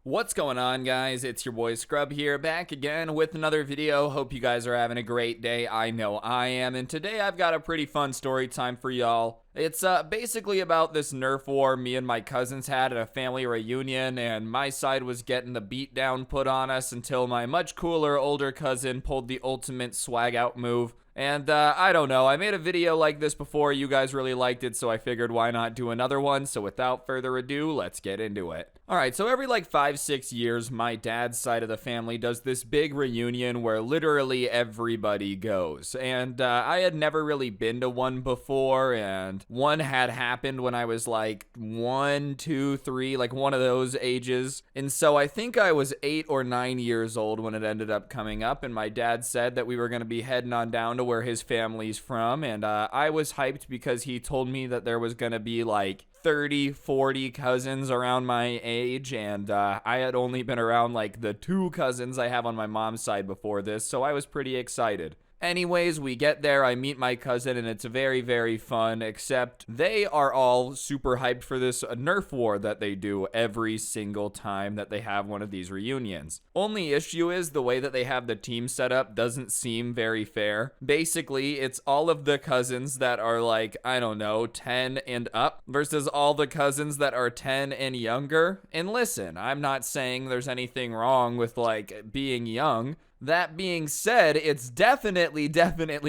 What's going on, guys? It's your boy Scrub here, back again with another video. Hope you guys are having a great day. I know I am, and today I've got a pretty fun story time for y'all. It's basically about this Nerf war me and my cousins had at a family reunion, and my side was getting the beat down put on us until my much cooler older cousin pulled the ultimate swag out move. And I don't know, I made a video like this before, you guys really liked it, so I figured why not do another one. So without further ado, let's get into it. Alright, so every like 5-6 years, my dad's side of the family does this big reunion where literally everybody goes. And I had never really been to one before, and one had happened when I was like 1, 2, 3, like one of those ages. And so I think I was 8 or 9 years old when it ended up coming up, and my dad said that we were going to be heading on down to where his family's from, and I was hyped because he told me that there was gonna be like 30, 40 cousins around my age, and I had only been around like the 2 cousins I have on my mom's side before this, so I was pretty excited. Anyways, we get there, I meet my cousin, and it's very, very fun, except they are all super hyped for this Nerf war that they do every single time that they have one of these reunions. Only issue is the way that they have the team set up doesn't seem very fair. Basically, it's all of the cousins that are like, I don't know, 10 and up versus all the cousins that are 10 and younger. And listen, I'm not saying there's anything wrong with like being young. That being said, it's definitely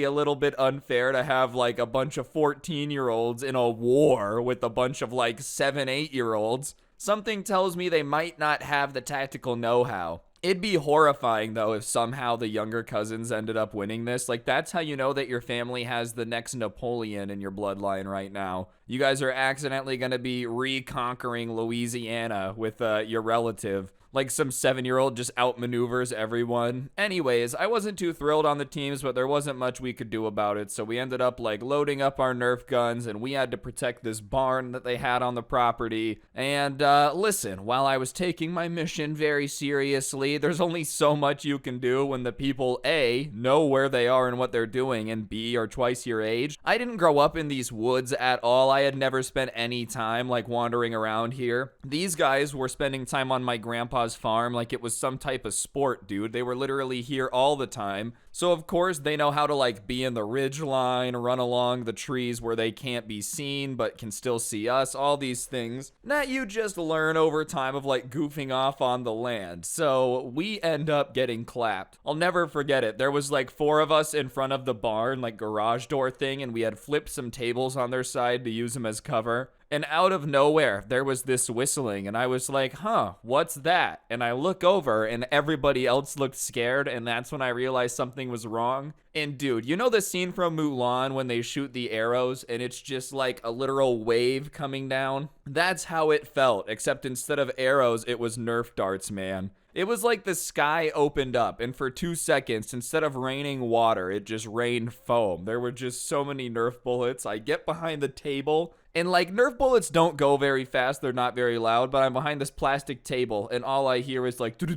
a little bit unfair to have like a bunch of 14-year-olds in a war with a bunch of like 7, 8-year-olds. Something tells me they might not have the tactical know-how. It'd be horrifying, though, if somehow the younger cousins ended up winning this. Like, that's how you know that your family has the next Napoleon in your bloodline right now. You guys are accidentally going to be reconquering Louisiana with your relative. Like some 7-year-old just outmaneuvers everyone. Anyways, I wasn't too thrilled on the teams, but there wasn't much we could do about it. So we ended up like loading up our Nerf guns, and we had to protect this barn that they had on the property. And listen, while I was taking my mission very seriously, there's only so much you can do when the people A, know where they are and what they're doing, and B, are twice your age. I didn't grow up in these woods at all. I had never spent any time like wandering around here. These guys were spending time on my grandpa's farm like it was some type of sport, dude. They were literally here all the time. So of course they know how to like be in the ridge line, run along the trees where they can't be seen but can still see us, all these things that you just learn over time of like goofing off on the land. So we end up getting clapped. I'll never forget it. There was like 4 of us in front of the barn, like garage door thing, and we had flipped some tables on their side to use them as cover. And out of nowhere, there was this whistling, and I was like, huh, what's that? And I look over, and everybody else looked scared, and that's when I realized something was wrong. And dude, you know the scene from Mulan when they shoot the arrows, and it's just like a literal wave coming down? That's how it felt, except instead of arrows, it was Nerf darts, man. It was like the sky opened up, and for 2 seconds, instead of raining water, it just rained foam. There were just so many Nerf bullets. I get behind the table, and like Nerf bullets don't go very fast, they're not very loud, but I'm behind this plastic table, and all I hear is like as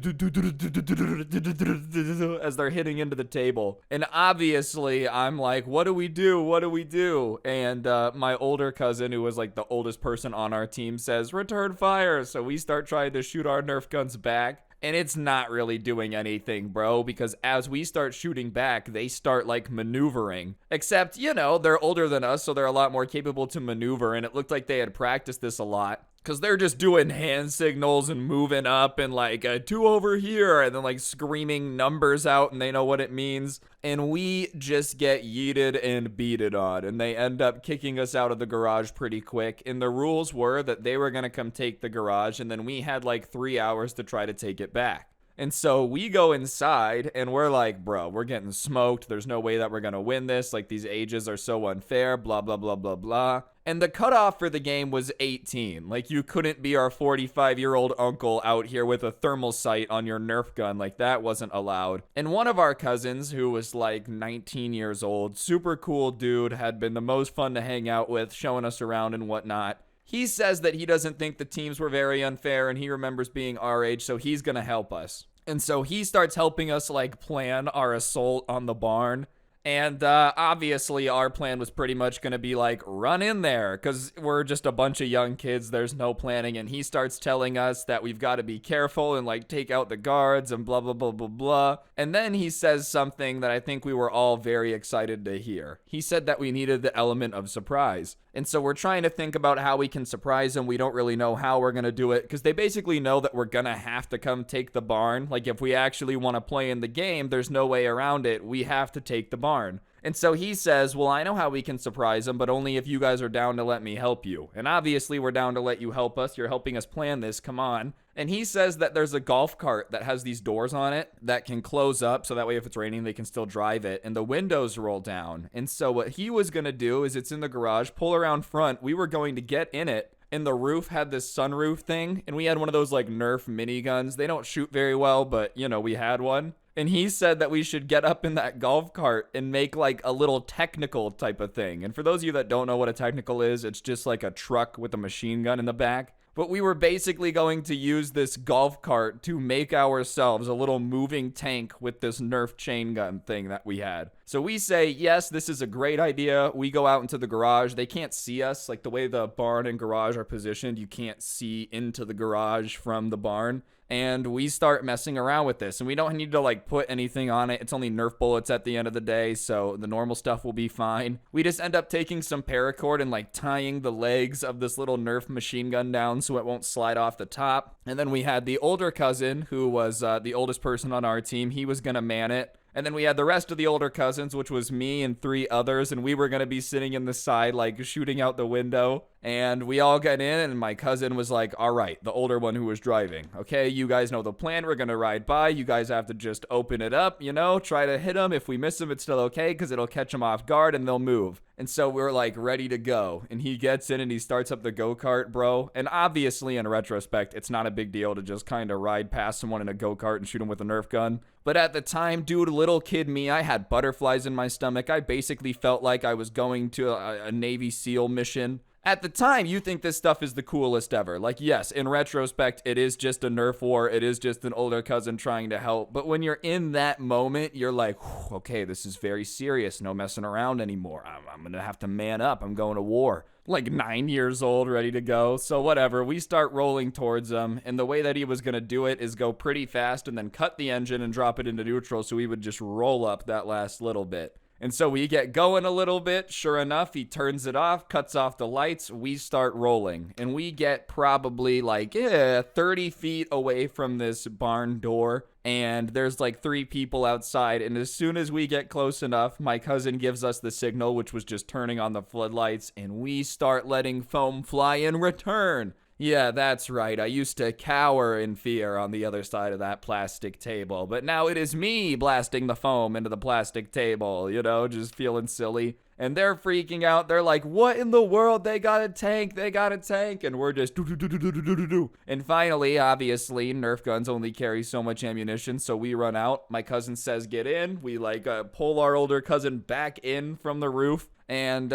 they're hitting into the table. And obviously, I'm like, what do we do? What do we do? And my older cousin, who was like the oldest person on our team, says, return fire. So we start trying to shoot our Nerf guns back. And it's not really doing anything, bro, because as we start shooting back, they start, like, maneuvering. Except, you know, they're older than us, so they're a lot more capable to maneuver, and it looked like they had practiced this a lot. Because they're just doing hand signals and moving up and like, 2 over here, and then like screaming numbers out, and they know what it means. And we just get yeeted and beated on, and they end up kicking us out of the garage pretty quick. And the rules were that they were going to come take the garage, and then we had like 3 hours to try to take it back. And so we go inside, and we're like, bro, we're getting smoked. There's no way that we're going to win this. Like, these ages are so unfair, blah, blah, blah, blah, blah. And the cutoff for the game was 18. Like, you couldn't be our 45-year-old uncle out here with a thermal sight on your Nerf gun. Like, that wasn't allowed. And one of our cousins, who was like 19 years old, super cool dude, had been the most fun to hang out with, showing us around and whatnot. He says that he doesn't think the teams were very unfair, and he remembers being our age, so he's gonna help us. And so he starts helping us, like, plan our assault on the barn. And obviously, our plan was pretty much going to be like, run in there, because we're just a bunch of young kids. There's no planning. And he starts telling us that we've got to be careful and like take out the guards and blah, blah, blah, blah, blah. And then he says something that I think we were all very excited to hear. He said that we needed the element of surprise. And so we're trying to think about how we can surprise them. We don't really know how we're going to do it, because they basically know that we're going to have to come take the barn. Like, if we actually want to play in the game, there's no way around it. We have to take the barn. And so he says, well, I know how we can surprise them, but only if you guys are down to let me help you. And obviously, we're down to let you help us. You're helping us plan this. Come on. And he says that there's a golf cart that has these doors on it that can close up, so that way if it's raining, they can still drive it, and the windows roll down. And so what he was going to do is, it's in the garage, pull around front. We were going to get in it, and the roof had this sunroof thing, and we had one of those like Nerf miniguns. They don't shoot very well, but you know, we had one. And he said that we should get up in that golf cart and make like a little technical type of thing. And for those of you that don't know what a technical is, it's just like a truck with a machine gun in the back. But we were basically going to use this golf cart to make ourselves a little moving tank with this Nerf chain gun thing that we had. So we say, yes, this is a great idea. We go out into the garage. They can't see us. Like, the way the barn and garage are positioned, you can't see into the garage from the barn. And we start messing around with this, and we don't need to like put anything on it. It's only Nerf bullets at the end of the day, so the normal stuff will be fine. We just end up taking some paracord and like tying the legs of this little Nerf machine gun down so it won't slide off the top. And then we had the older cousin, who was the oldest person on our team. He was gonna man it. And then we had the rest of the older cousins, which was me and 3 others, and we were going to be sitting in the side, like, shooting out the window. And we all got in, and my cousin was like, all right, the older one who was driving. Okay, you guys know the plan. We're going to ride by. You guys have to just open it up, you know, try to hit them. If we miss them, it's still okay, because it'll catch them off guard, and they'll move. And so we're, like, ready to go. And he gets in, and he starts up the go-kart, bro. And obviously, in retrospect, it's not a big deal to just kind of ride past someone in a go-kart and shoot him with a Nerf gun. But at the time, dude, little kid me, I had butterflies in my stomach. I basically felt like I was going to a Navy SEAL mission. At the time, you think this stuff is the coolest ever. Like, yes, in retrospect, it is just a Nerf war. It is just an older cousin trying to help. But when you're in that moment, you're like, okay, this is very serious. No messing around anymore. I'm going to have to man up. I'm going to war. Like 9 years old, ready to go. So whatever, we start rolling towards him. And the way that he was going to do it is go pretty fast and then cut the engine and drop it into neutral, so he would just roll up that last little bit. And so we get going a little bit. Sure enough, he turns it off, cuts off the lights. We start rolling. And we get probably like 30 feet away from this barn door. And there's like 3 people outside. And as soon as we get close enough, my cousin gives us the signal, which was just turning on the floodlights. And we start letting foam fly in return. Yeah, that's right. I used to cower in fear on the other side of that plastic table, but now it is me blasting the foam into the plastic table, you know, just feeling silly. And they're freaking out. They're like, what in the world? They got a tank. They got a tank. And we're just do. And finally, obviously, Nerf guns only carry so much ammunition, so we run out. My cousin says, get in. We like pull our older cousin back in from the roof. And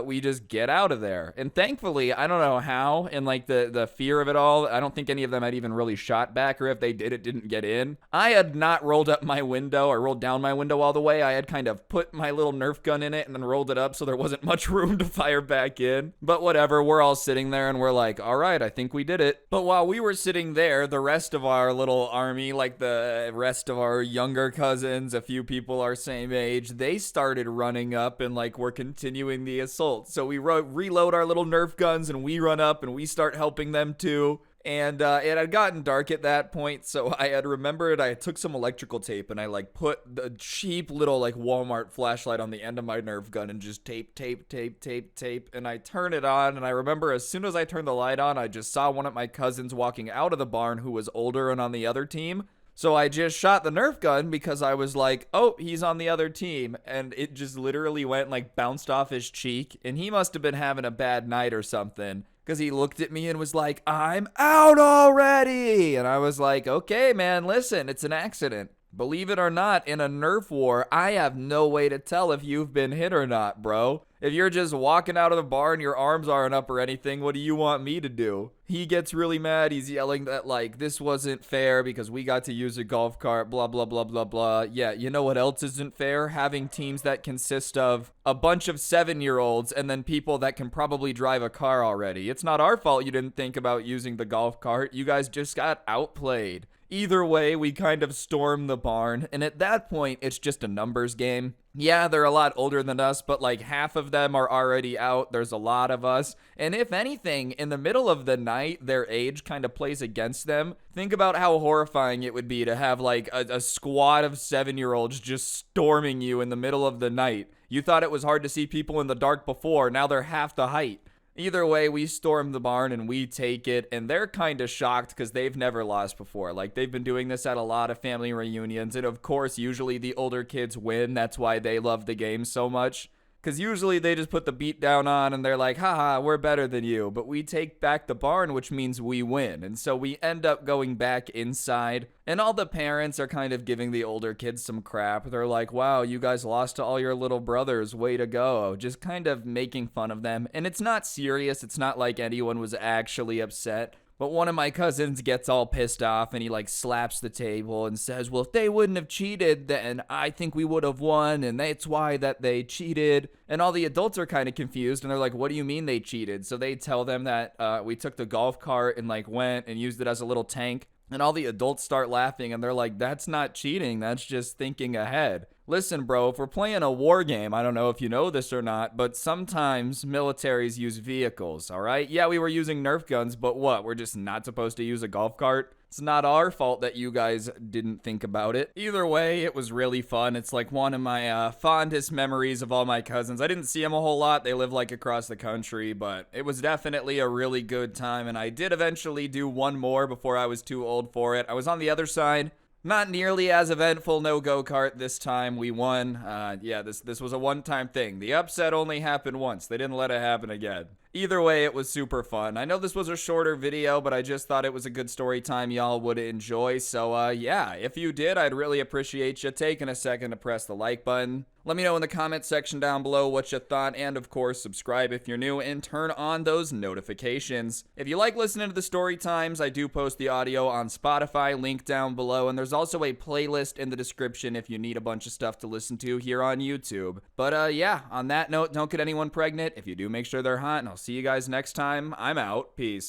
we just get out of there. And thankfully, I don't know how, and like the fear of it all, I don't think any of them had even really shot back, or if they did, it didn't get in. I had not rolled up my window or rolled down my window all the way. I had kind of put my little Nerf gun in it and then rolled it up so there wasn't much room to fire back in. But whatever, we're all sitting there and we're like, all right, I think we did it. But while we were sitting there, the rest of our little army, like the rest of our younger cousins, a few people our same age, they started running up and like were continuing the assault. So we reload our little Nerf guns and we run up and we start helping them too. And it had gotten dark at that point, so I had remembered I took some electrical tape and I like put the cheap little like Walmart flashlight on the end of my Nerf gun and just tape. And I turn it on, and I remember as soon as I turned the light on, I just saw one of my cousins walking out of the barn who was older and on the other team. So I just shot the Nerf gun because I was like, oh, he's on the other team. And it just literally went and like bounced off his cheek. And he must have been having a bad night or something, because he looked at me and was like, I'm out already. And I was like, okay, man, listen, it's an accident. Believe it or not, in a Nerf war, I have no way to tell if you've been hit or not, bro. If you're just walking out of the barn, your arms aren't up or anything, what do you want me to do? He gets really mad. He's yelling that, like, this wasn't fair because we got to use a golf cart, blah, blah, blah, blah, blah. Yeah, you know what else isn't fair? Having teams that consist of a bunch of 7-year-olds and then people that can probably drive a car already. It's not our fault you didn't think about using the golf cart. You guys just got outplayed. Either way, we kind of storm the barn, and at that point, it's just a numbers game. Yeah, they're a lot older than us, but like half of them are already out. There's a lot of us. And if anything, in the middle of the night, their age kind of plays against them. Think about how horrifying it would be to have like a squad of 7-year-olds just storming you in the middle of the night. You thought it was hard to see people in the dark before, now they're half the height. Either way, we storm the barn and we take it, and they're kind of shocked because they've never lost before. Like, they've been doing this at a lot of family reunions, and of course, usually the older kids win. That's why they love the game so much. Because usually they just put the beat down on and they're like, haha, we're better than you. But we take back the barn, which means we win. And so we end up going back inside. And all the parents are kind of giving the older kids some crap. They're like, wow, you guys lost to all your little brothers. Way to go. Just kind of making fun of them. And it's not serious. It's not like anyone was actually upset. But one of my cousins gets all pissed off and he like slaps the table and says, well, if they wouldn't have cheated, then I think we would have won. And that's why that they cheated. And all the adults are kind of confused and they're like, what do you mean they cheated? So they tell them that we took the golf cart and like went and used it as a little tank. And all the adults start laughing and they're like, that's not cheating. That's just thinking ahead. Listen, bro, if we're playing a war game, I don't know if you know this or not, but sometimes militaries use vehicles, all right? Yeah, we were using Nerf guns, but what? We're just not supposed to use a golf cart? It's not our fault that you guys didn't think about it. Either way, it was really fun. It's like one of my fondest memories of all my cousins. I didn't see them a whole lot. They live like across the country, but it was definitely a really good time. And I did eventually do one more before I was too old for it. I was on the other side. Not nearly as eventful, no go-kart this time. We won. Yeah, this was a one-time thing. The upset only happened once. They didn't let it happen again. Either way, it was super fun. I know this was a shorter video, but I just thought it was a good story time y'all would enjoy. So, yeah, if you did, I'd really appreciate you taking a second to press the like button. Let me know in the comment section down below what you thought, and of course, subscribe if you're new and turn on those notifications. If you like listening to the story times, I do post the audio on Spotify, link down below, and there's also a playlist in the description if you need a bunch of stuff to listen to here on YouTube. But yeah, on that note, don't get anyone pregnant. If you do, make sure they're hot, and I'll see you guys next time. I'm out. Peace.